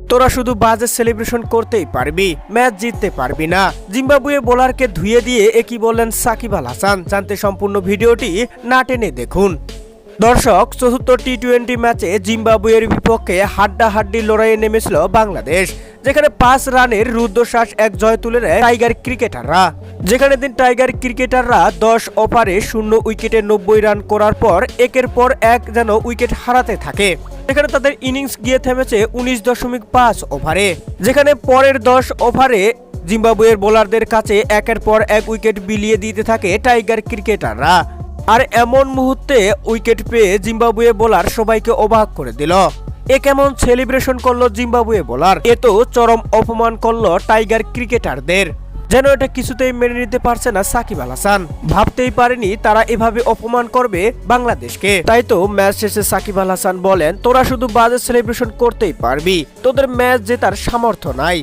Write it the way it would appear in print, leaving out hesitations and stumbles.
তোরা শুধু বাজে সেলিব্রেশন করতেই পারবি, ম্যাচ জিততে পারবি না। জিম্বাবুয়ে বোলারকে ধুয়ে দিয়ে একই বললেন সাকিব আল হাসান। জানতে সম্পূর্ণ ভিডিওটি না টেনে দেখুন। দর্শক, চতুর্থ টি-20 ম্যাচে জিম্বাবুয়ের বিপক্ষে হাড্ডাহাড্ডি লড়াইয়ে নেমেছিল বাংলাদেশ, যেখানে 5 রানের রুদ্ধশ্বাস এক জয় তুলে নেয় টাইগার ক্রিকেটাররা। যেখানে টাইগার ক্রিকেটাররা 10 ওভারে 0 উইকেটে 90 রান করার পর একের পর এক যেন উইকেট হারাতে থাকে। যেখানে তাদের ইনিংস গিয়ে থেমেছে 19.5 ওভারে। যেখানে পরের 10 ওভারে জিম্বাবুয়ের বোলারদের কাছে একের পর এক উইকেট বিলিয়ে দিতে থাকে টাইগার ক্রিকেটাররা। আর এমন মুহূর্তে উইকেট পেয়ে জিম্বাবুয়ে বোলার সবাইকে অবাক করে দিল। এ কেমন সেলিব্রেশন করলো জিম্বাবুয়ে বোলার, এ তো চরম অপমান করলো টাইগার ক্রিকেটারদের। যেন এটা কিছুতেই মেনে নিতে পারছে না সাকিব আল হাসান। ভাবতেই পারেনি তারা এভাবে অপমান করবে বাংলাদেশকে। তাই তো ম্যাচ শেষে সাকিব আল হাসান বলেন, তোরা শুধু বাজে সেলিব্রেশন করতেই পারবি, তোদের ম্যাচ জেতার সামর্থ্য নাই।